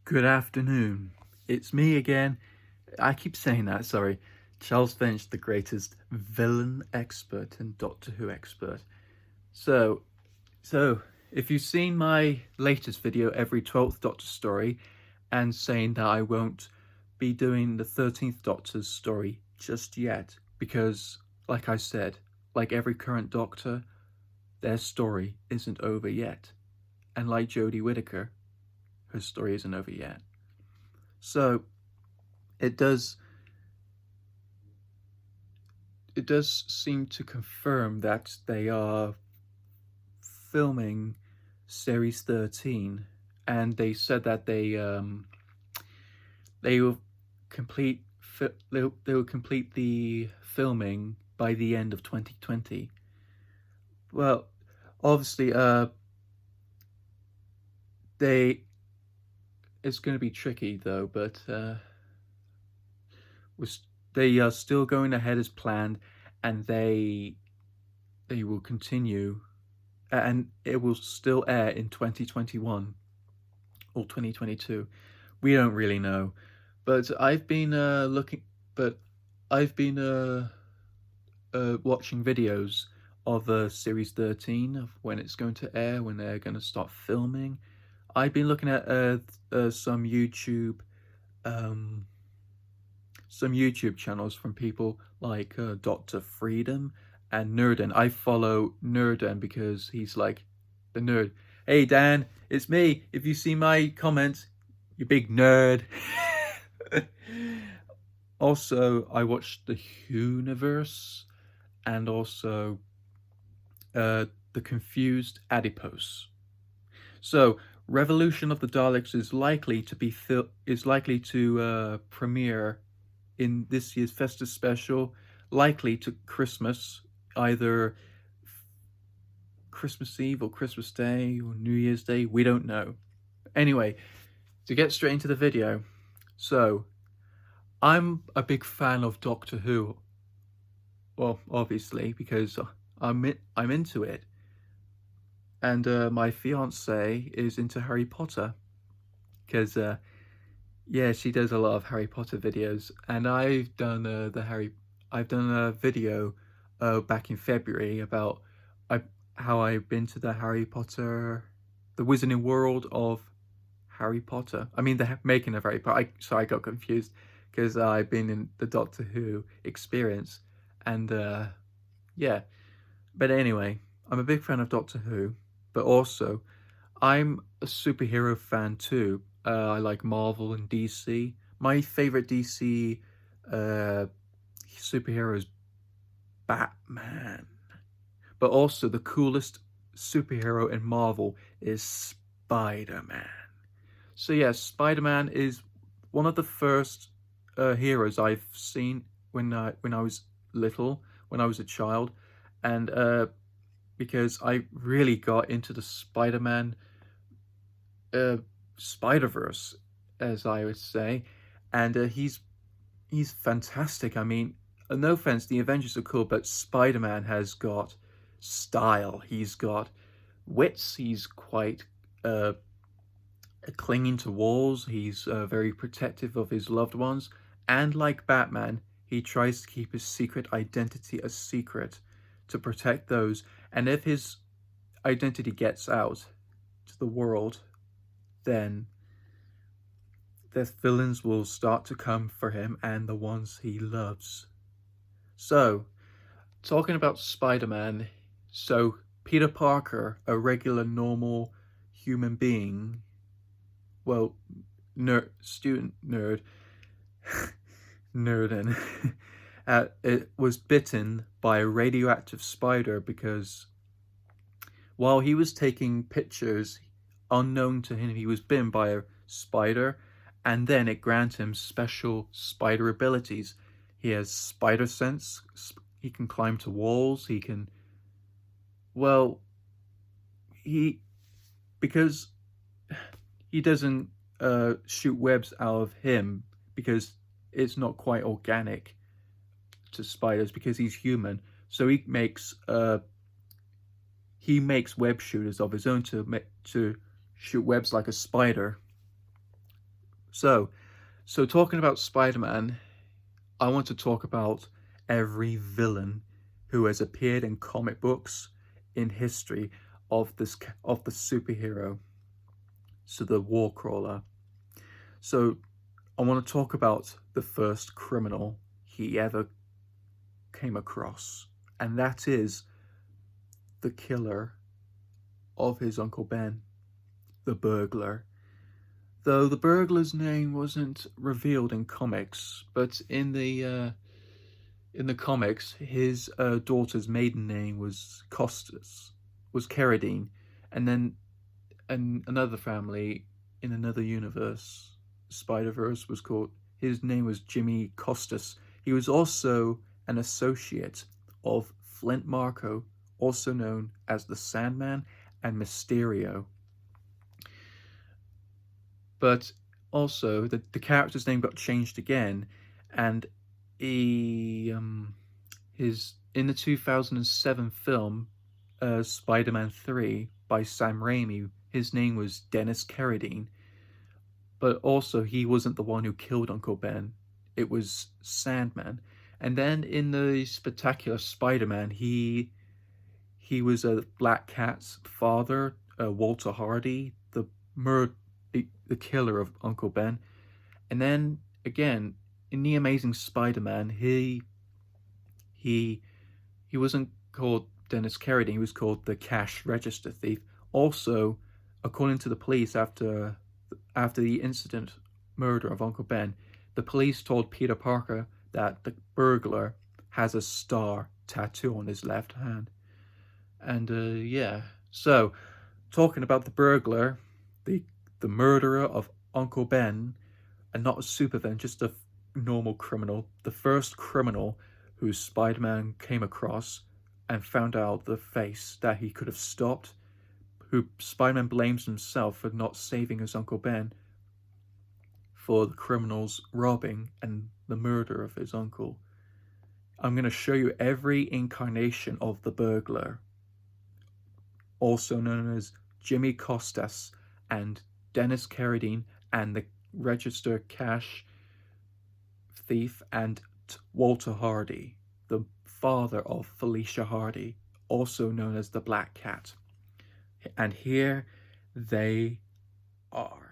Good afternoon. It's me again. I keep saying that, sorry. Charles Finch, the greatest villain expert and Doctor Who expert. So, if you've seen my latest video, every 12th Doctor story, and saying that I won't be doing the 13th Doctor's story just yet, because, like I said, like every current Doctor, their story isn't over yet. And like Jodie Whittaker, her story isn't over yet. So it does seem to confirm that they are filming series 13, and they said that they will complete the filming by the end of 2020. Well, obviously it's going to be tricky though, but they are still going ahead as planned, and they will continue, and it will still air in 2021 or 2022. We don't really know, but I've been watching videos of series 13, of when it's going to air, when they're going to start filming. I've been looking at some YouTube channels from people like Dr. Freedom and Nerden. I follow Nerden because he's like the nerd. Hey Dan, it's me. If you see my comments, you big nerd. Also, I watched the Universe and also the Confused Adipose. So, Revolution of the Daleks is likely to premiere in this year's festive special, likely to Christmas, either Christmas Eve or Christmas Day or New Year's Day. We don't know. Anyway, to get straight into the video, so I'm a big fan of Doctor Who. Well, obviously, because I'm into it. And my fiance is into Harry Potter, because yeah, she does a lot of Harry Potter videos, and I've done a video back in February about how I've been to the Wizarding World of Harry Potter. I mean, the making of Harry Potter. I got confused because I've been in the Doctor Who experience, and yeah. But anyway, I'm a big fan of Doctor Who. But also, I'm a superhero fan too. I like Marvel and DC. My favorite DC superhero is Batman. But also, the coolest superhero in Marvel is Spider-Man. So yeah, Spider-Man is one of the first heroes I've seen when I was little, when I was a child, and because I really got into the Spider-Man Spider-Verse, as I would say, and he's fantastic. I mean, no offense, the Avengers are cool, but Spider-Man has got style. He's got wits. He's quite clinging to walls. He's very protective of his loved ones, and like Batman, he tries to keep his secret identity a secret to protect those. And if his identity gets out to the world, then the villains will start to come for him and the ones he loves. So, talking about Spider-Man, so Peter Parker, a regular, normal human being, well, student nerd, Nerden, it was bitten by a radioactive spider because while he was taking pictures, unknown to him, he was bitten by a spider, and then it granted him special spider abilities. He has spider sense. He can climb to walls. He can, well, because he doesn't shoot webs out of him, because it's not quite organic to spiders, because he's human. So he makes web shooters of his own to shoot webs like a spider. So talking about Spider-Man, I want to talk about every villain who has appeared in comic books in history of the superhero, so the war crawler. So I want to talk about the first criminal he ever came across, and that is the killer of his Uncle Ben, the burglar. Though the burglar's name wasn't revealed in comics, but in the comics, his daughter's maiden name was Carradine, and then another family in another universe, Spider-Verse, was called. His name was Jimmy Costas. He was also an associate of Flint Marko, also known as the Sandman and Mysterio. But also, the character's name got changed again, and his in the 2007 film Spider-Man 3 by Sam Raimi, his name was Dennis Carradine. But also, he wasn't the one who killed Uncle Ben. It was Sandman. And then in the Spectacular Spider-Man, he was a Black Cat's father, Walter Hardy, the killer of Uncle Ben. And then again, in the Amazing Spider-Man, he wasn't called Dennis Carradine. He was called the Cash Register Thief. Also, according to the police, after the incident murder of Uncle Ben, the police told Peter Parker that the burglar has a star tattoo on his left hand. And yeah, so talking about the burglar, the murderer of Uncle Ben, and not a supervillain, just a normal criminal, the first criminal who Spider-Man came across and found out the face that he could have stopped, who Spider-Man blames himself for not saving his Uncle Ben for the criminals robbing and the murder of his uncle. I'm going to show you every incarnation of the burglar, also known as Jimmy Costas and Dennis Carradine and the Register Cash Thief and Walter Hardy, the father of Felicia Hardy, also known as the Black Cat. And here they are.